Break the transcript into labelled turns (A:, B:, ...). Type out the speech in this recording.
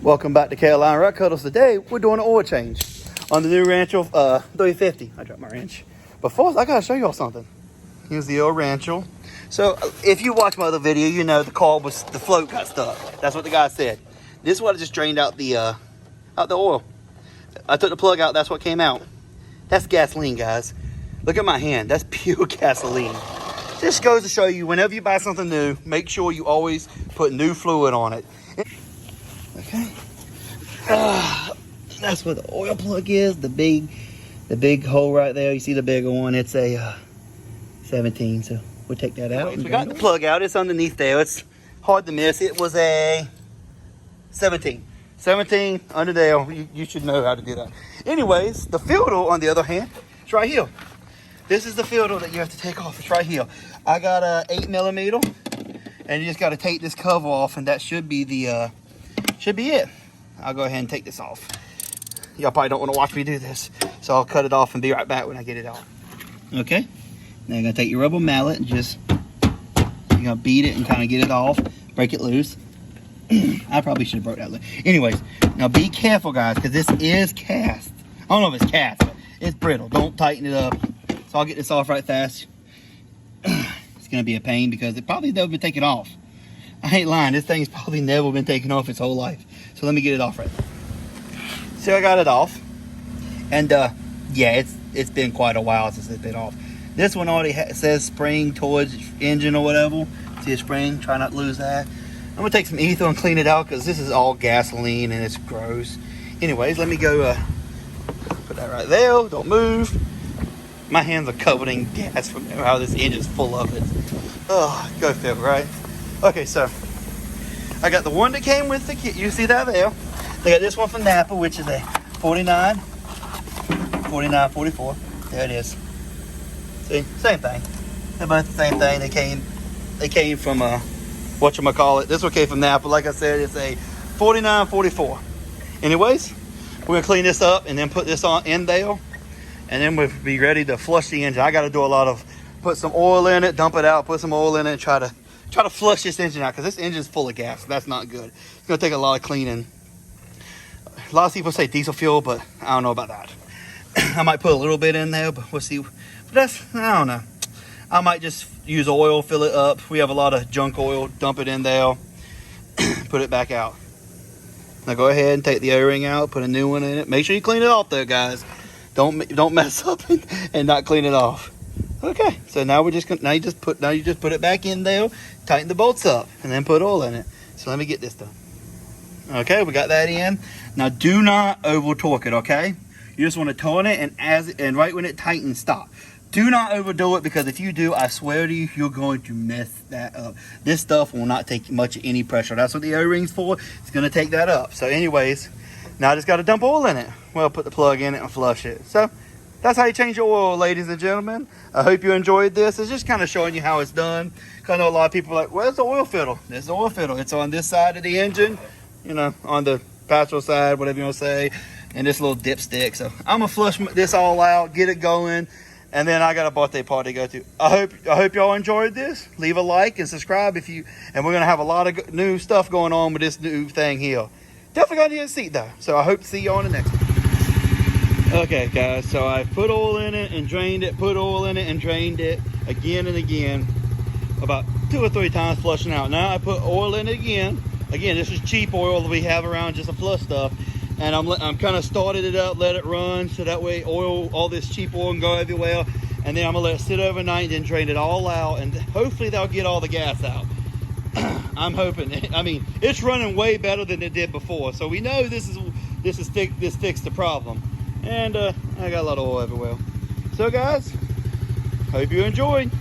A: Welcome back to Carolina Rock Cuddles. Today we're doing an oil change on the new Rancho 350. I dropped my wrench. But first, I gotta show y'all something. Here's the old Rancho. So if you watch my other video, you know the float got stuck. That's what the guy said. This is what I just drained out the oil. I took the plug out. That's what came out. That's gasoline, guys. Look at my hand. That's pure gasoline. This goes to show you, whenever you buy something new, make sure you always put new fluid on it. Okay. That's what the oil plug is. The big hole right there. You see the bigger one? It's a 17. So we'll take that out. We got the plug out. It's underneath there. It's hard to miss. It was a 17. 17 under there. You should know how to do that. Anyways, the filter, on the other hand, it's right here. This is the filter that you have to take off. It's right here. I got a 8mm, and you just got to take this cover off, and that should be the should be it. I'll go ahead and take this off. Y'all probably don't want to watch me do this, so I'll cut it off and be right back when I get it out. Okay. Now you're gonna take your rubber mallet and just you're gonna beat it and kind of get it off, break it loose. I probably should have broke that loose. Anyways, now be careful, guys, because this is cast. I don't know if it's cast, but it's brittle. Don't tighten it up. So I'll get this off right fast. It's gonna be a pain because it probably never been taken off. I ain't lying, this thing's probably never been taken off its whole life. So let me get it off right now. So I got it off. And yeah, it's been quite a while since it's been off. This one already says spring towards engine or whatever. See a spring, try not to lose that. I'm gonna take some ether and clean it out because this is all gasoline and it's gross. Anyways, let me go put that right there, don't move. My hands are covered in gas from how this engine's full of it. Oh, go feel right. Okay, so I got the one that came with the kit. You see that there? They got this one from Napa, which is a 44. There it is. See, same thing. They're both the same thing. They came from whatchamacallit. This one came from Napa. Like I said, it's a 44. Anyways, we're gonna clean this up and then put this on in there, and then we'll be ready to flush the engine. I got to do a lot of put some oil in it, dump it out, put some oil in it, and try to flush this engine out because this engine's full of gas. So that's not good. It's gonna take a lot of cleaning. A lot of people say diesel fuel, but I don't know about that. I might put a little bit in there, but we'll see. But I don't know. I might just use oil, fill it up. We have a lot of junk oil. Dump it in there, put it back out. Now go ahead and take the O-ring out, put a new one in it. Make sure you clean it off though, guys. Don't mess up and not clean it off. Okay, so now you just put it back in there, tighten the bolts up, and then put oil in it. So let me get this done. Okay, we got that in. Now do not over torque it, okay? You just want to turn it and right when it tightens, stop. Do not overdo it because if you do, I swear to you, you're going to mess that up. This stuff will not take much of any pressure. That's what the O-ring's for. It's going to take that up. So anyways, now I just got to dump oil in it. Well, put the plug in it and flush it. So that's how you change your oil, ladies and gentlemen. I hope you enjoyed this. It's just kind of showing you how it's done. Because I know a lot of people are like, where's the oil filter? There's the oil filter. It's on this side of the engine, you know, on the petrol side, whatever you want to say, and this little dipstick. So I'm going to flush this all out, get it going, and then I got a birthday party to go to. I hope y'all enjoyed this. Leave a like and subscribe and we're going to have a lot of new stuff going on with this new thing here. Definitely going to need a seat though. So I hope to see y'all on the next one. Okay guys, so I put oil in it and drained it, put oil in it and drained it again and again, about 2 or 3 times flushing out. Now I put oil in it again. Again, this is cheap oil that we have around just to flush stuff. And I'm kind of started it up, let it run, so that way all this cheap oil can go everywhere. And then I'm gonna let it sit overnight and then drain it all out, and hopefully that'll get all the gas out. I'm hoping. I mean, it's running way better than it did before, so we know this fixed the problem. And I got a lot of oil everywhere. So guys, hope you enjoyed.